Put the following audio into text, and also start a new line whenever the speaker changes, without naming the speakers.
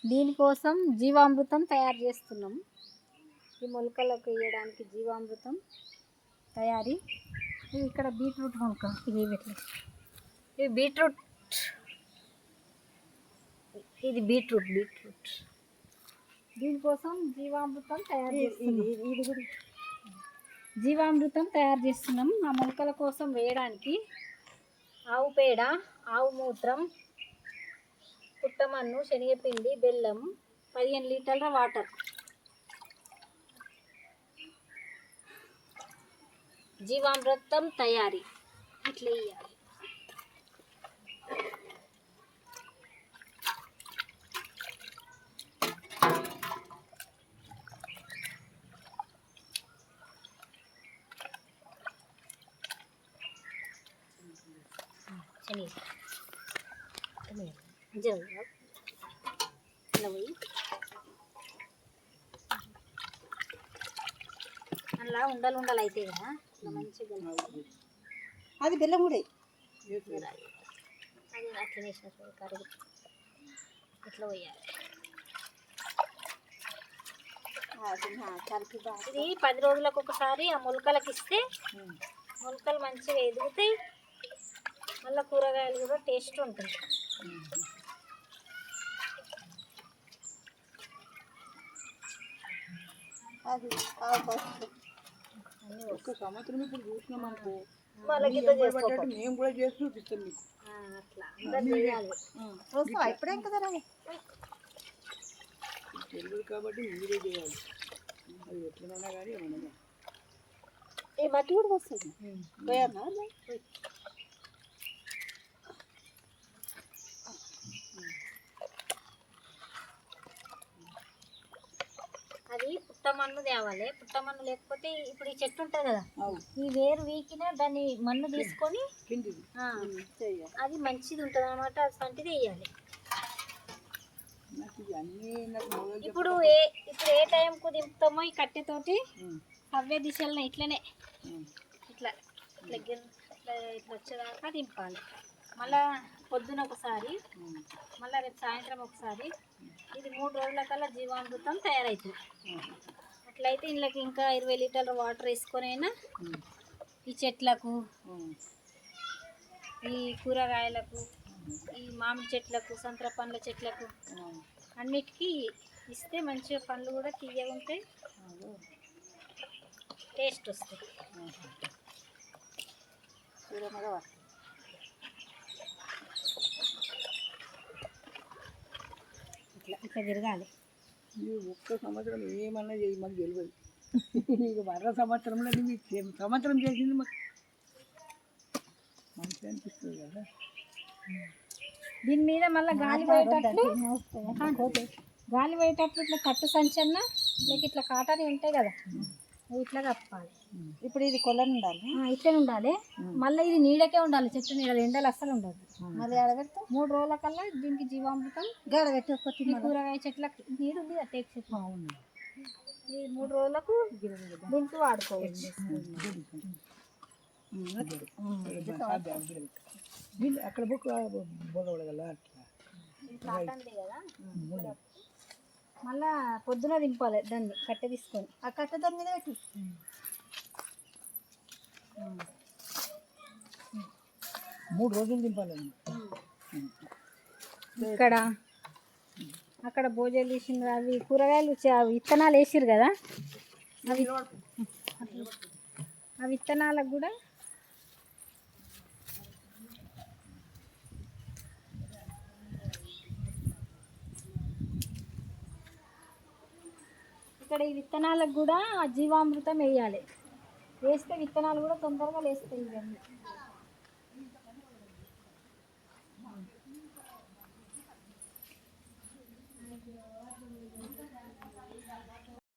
దీనికోసం జీవామృతం తయారు చేస్తున్నాం. ఈ మొలకలకు వేయడానికి జీవామృతం తయారీ. ఇది ఇక్కడ బీట్రూట్ మొలక, ఇది బీట్రూట్, ఇది బీట్రూట్. దీనికోసం జీవామృతం తయారు చేస్తున్నాం. జీవామృతం తయారు చేస్తున్నాం. ఆ మొలకల కోసం వేయడానికి ఆవు పేడ, ఆవు మూత్రం, పుట్టమన్ను, శనగపిండి, బెల్లం, 15 లీటర్ల వాటర్. జీవామృతం తయారీ ఇట్లా వేయాలి. అలా ఉండలు అయితే కదా మంచిగా
అది బెల్లం కూడా
అది అట్లనే కరుగు ఇట్లా పోయాలి. ఇది 10 రోజులకు ఒకసారి ఆ మొలకలకి ఇస్తే మొలకలు మంచిగా ఎదుగుతాయి. మళ్ళీ కూరగాయలు కూడా టేస్ట్ ఉంటుంది.
అది ఒక్క సంవత్సరం ఇప్పుడు చూసినాం అనుకో, మేము కూడా చేసి చూపిస్తాం మీకు. అట్లా ఇప్పుడేం కదా తెలియదు కాబట్టి మీరే చేయాలి. అది ఎట్లనైనా కానీ ఏమన్నా ఏ మట్టి కూడా వస్తుంది.
అది పుట్టమన్ను తేవాలి. పుట్టమన్ను లేకపోతే ఇప్పుడు ఈ చెట్టు ఉంటుంది కదా, ఈ వేరు వీకిన దాన్ని మన్ను తీసుకొని అది మంచిది ఉంటుంది అన్నమాట. అటువంటిది వేయాలి. ఇప్పుడు ఏ టైంకు దింపుతామో ఈ కట్టెతోటి సవ్య దిశలను ఇట్లనే ఇట్లా వచ్చేదాకా దింపాలి. మళ్ళా పొద్దున ఒకసారి, మళ్ళీ రేపు సాయంత్రం ఒకసారి. ఇది 3 రోజుల కల్లా జీవామృతం తయారవుతుంది. అట్లయితే ఇంట్లోకి ఇంకా 20 లీటర్ల వాటర్ వేసుకొని అయినా ఈ చెట్లకు, ఈ కూరగాయలకు, ఈ మామిడి చెట్లకు, సంతర పండ్ల చెట్లకు అన్నిటికీ ఇస్తే మంచిగా పండ్లు కూడా తీయగా ఉంటాయి, టేస్ట్ వస్తుంది. ఇట్లా తిరగాలి.
ఒక్క సంవత్సరం ఏమన్నా చేయి మాకు తెలియదు. నీకు మరో సంవత్సరంలో మీకు సంవత్సరం చేసింది మాకు మంచి అనిపిస్తుంది కదా.
దీని మీద మళ్ళీ గాలి పోయేటట్లు ఇట్లా కట్టు సంచన్న లేక ఇట్లా కాటాని ఉంటాయి కదా, ఇట్లా కప్పాలి.
ఇప్పుడు ఇది కొలను ఉండాలి,
ఇట్లనే ఉండాలి. మళ్ళీ ఇది నీడకే ఉండాలి, చెట్టు నీడ, ఎండలు అస్సలు ఉండదు. మళ్ళీ ఆడబెడితే 3 రోజుల కల్లా దీనికి జీవామృతం గడబెట్టి కూరగాయ చెట్లకు నీడు ఉంది టేక్ చెట్టు ఈ 3 రోజులకు దీనికి వాడుకోవచ్చు.
అక్కడ బుక్ బోలగల
కదా. మళ్ళా పొద్దున దింపాలి దాన్ని కట్టె తీసుకొని, ఆ కట్టె దాని మీద పెట్టి
3 రోజులు దింపాలండి.
ఇక్కడ అక్కడ భోజనాలు తీసిండ్రు, అవి కూరగాయలు విత్తనాలు వేసిరు కదా, ఆ విత్తనాలకు కూడా ఇక్కడ ఈ విత్తనాలకు కూడా జీవామృతం వేయాలి. వేస్తే విత్తనాలు కూడా తొందరగా లేస్తాయి. ఇవన్నీ